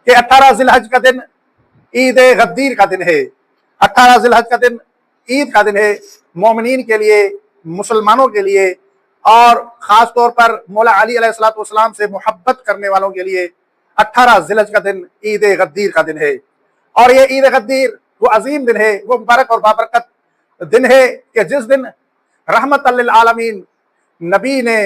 کہ 18 ذیلحج کا دن عید غدیر کا دن ہے۔ 18 ذیلحج کا دن عید کا دن ہے مومنین کے لیے، مسلمانوں کے لیے، اور خاص طور پر مولا علی علیہ الصلوۃ والسلام سے محبت کرنے والوں کے لیے 18 ذیلحج کا دن عید غدیر کا دن ہے۔ اور یہ عید غدیر وہ عظیم دن ہے، وہ مبارک اور بابرکت دن ہے کہ جس دن رحمت للعالمین نبی نے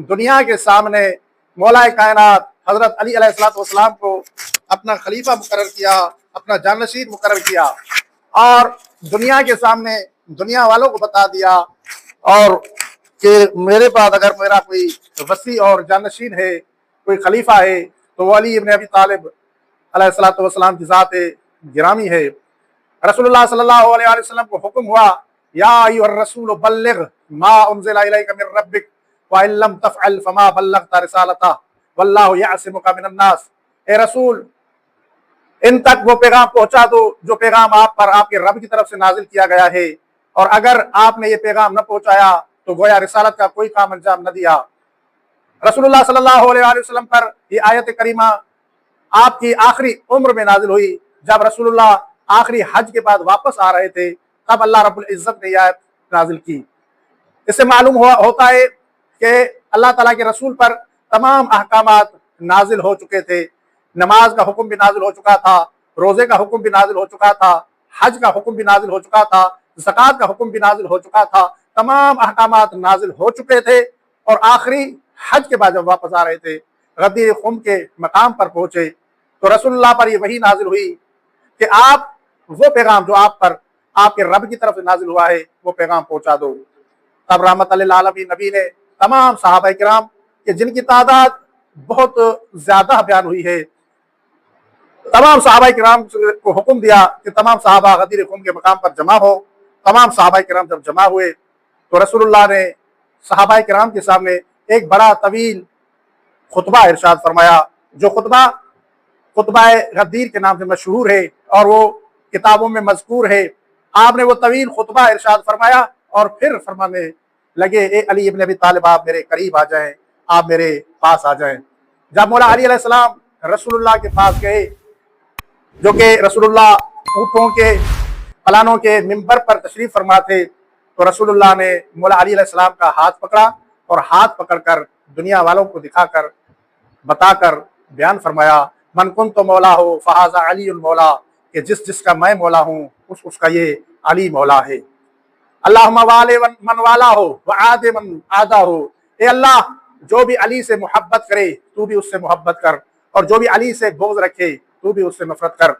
دنیا کے سامنے مولا کائنات حضرت علی علیہ الصلوۃ والسلام کو اپنا خلیفہ مقرر کیا، اپنا جانشین مقرر کیا، اور دنیا کے سامنے دنیا والوں کو بتا دیا اور کہ میرے پاس اگر میرا کوئی وصی اور جانشین ہے، کوئی خلیفہ ہے، تو وہ علی ابن ابی طالب علیہ الصلوۃ والسلام کی ذات گرامی ہے۔ رسول اللہ صلی اللہ علیہ وسلم کو حکم ہوا، یا ایھا الرسول بلغ ما انزل الیک من ربک وان لم تفعل فما بلغت رسالتہ واللہ یعصمک من الناس۔ اے رسول، ان تک وہ پیغام پہنچا دو جو پیغام آپ پر آپ کے رب کی طرف سے نازل کیا گیا ہے، اور اگر آپ نے یہ پیغام نہ پہنچایا تو گویا رسالت کا کوئی کام انجام نہ دیا۔ رسول اللہ صلی اللہ علیہ وسلم پر یہ آیت کریمہ آپ کی آخری عمر میں نازل ہوئی، جب رسول اللہ آخری حج کے بعد واپس آ رہے تھے، تب اللہ رب العزت نے یہ آیت نازل کی۔ اس سے معلوم ہوتا ہے کہ اللہ تعالیٰ کے رسول پر تمام احکامات نازل ہو چکے تھے۔ نماز کا حکم بھی نازل ہو چکا تھا، روزے کا حکم بھی نازل ہو چکا تھا، حج کا حکم بھی نازل ہو چکا تھا، زکوٰۃ کا حکم بھی نازل ہو چکا تھا، تمام احکامات نازل ہو چکے تھے۔ اور آخری حج کے بعد جب واپس آ رہے تھے، غدیر خم کے مقام پر پہنچے تو رسول اللہ پر یہ وحی نازل ہوئی کہ آپ وہ پیغام جو آپ پر آپ کے رب کی طرف سے نازل ہوا ہے وہ پیغام پہنچا دو۔ تب رحمت للعالمین نبی نے تمام صحابہ کرام کہ جن کی تعداد بہت زیادہ بیان ہوئی ہے، تمام صحابہ کرام کو حکم دیا کہ تمام صحابہ غدیر خم کے مقام پر جمع ہو۔ تمام صحابہ کرام جب جمع ہوئے تو رسول اللہ نے صحابہ کرام کے سامنے ایک بڑا طویل خطبہ ارشاد فرمایا، جو خطبہ غدیر کے نام سے مشہور ہے اور وہ کتابوں میں مذکور ہے۔ آپ نے وہ طویل خطبہ ارشاد فرمایا اور پھر فرمانے لگے، اے علی ابن ابی طالب، آپ میرے قریب آ جائیں، آپ میرے پاس آ جائیں۔ جب مولا علی علیہ السلام رسول اللہ کے پاس گئے، جو کہ رسول اللہ اونٹوں کے پلانوں کے منبر پر تشریف فرما تھے، تو رسول اللہ نے مولا علی علیہ السلام کا ہاتھ پکڑا اور ہاتھ پکڑ کر دنیا والوں کو دکھا کر بتا کر بیان فرمایا، من کنت مولا ہو فہذا علی المولا، کہ جس کا میں مولا ہوں اس کا یہ علی مولا ہے۔ اللہم والے من والا ہو وعاد من عادا ہو، اے اللہ جو بھی علی سے محبت کرے تو بھی اس سے محبت کر، اور جو بھی علی سے بغض رکھے تو بھی اس سے نفرت کر۔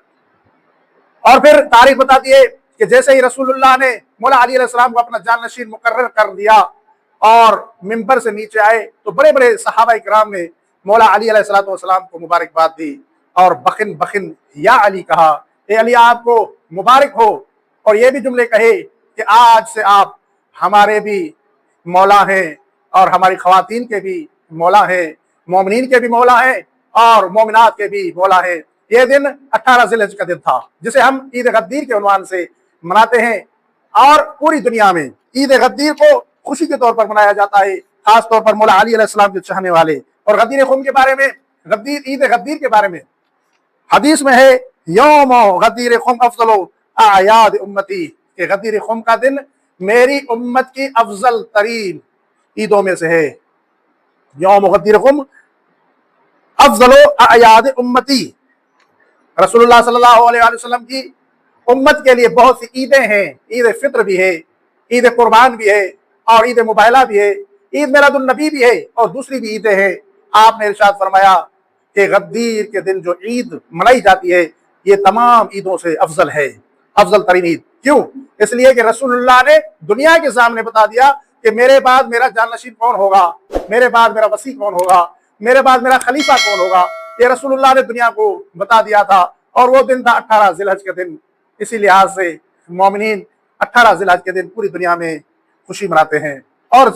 اور پھر تاریخ بتا دیے کہ جیسے ہی رسول اللہ نے مولا علی علیہ السلام کو اپنا جانشین مقرر کر دیا اور منبر سے نیچے آئے تو بڑے بڑے صحابہ کرام نے مولا علی علیہ السلام کو مبارکباد دی اور بخن بخن یا علی کہا، اے علی آپ کو مبارک ہو، اور یہ بھی جملے کہے کہ آج سے آپ ہمارے بھی مولا ہیں اور ہماری خواتین کے بھی مولا ہیں، مومنین کے بھی مولا ہیں اور مومنات کے بھی مولا ہیں۔ یہ دن 18 ذیلحج کا دن تھا جسے ہم عید غدیر کے عنوان سے مناتے ہیں، اور پوری دنیا میں عید غدیر کو خوشی کے طور پر منایا جاتا ہے، خاص طور پر مولا علی علیہ السلام کے چاہنے والے۔ اور غدیر خم کے بارے میں، عید غدیر کے بارے میں حدیث میں ہے، یوم غدیر خم افضل اعیاد امتی، کہ غدیر خم کا دن میری امت کی افضل ترین عیدوں میں سے ہے۔ یوم غدیر خم افضل اعیاد امتی، رسول اللہ صلی اللہ علیہ وسلم کی امت کے لیے بہت سی عیدیں ہیں، عید فطر بھی ہے، عید قربان بھی ہے، اور عید مباہلہ بھی ہے، عید میلاد النبی بھی ہے، اور دوسری بھی عیدیں ہیں۔ آپ نے ارشاد فرمایا کہ غدیر کے دن جو عید منائی جاتی ہے یہ تمام عیدوں سے افضل ہے، افضل ترین عید۔ کیوں؟ اس لیے کہ رسول اللہ نے دنیا کے سامنے بتا دیا کہ میرے بعد میرا جانشین کون ہوگا، میرے بعد میرا وصی کون ہوگا، میرے بعد میرا خلیفہ کون ہوگا، یہ رسول اللہ نے دنیا کو بتا دیا تھا۔ اور وہ دن تھا 18 ذیلحج کا دن۔ اسی لحاظ سے مومنین 18 ذیلحج کے دن پوری دنیا میں خوشی مناتے ہیں۔ اور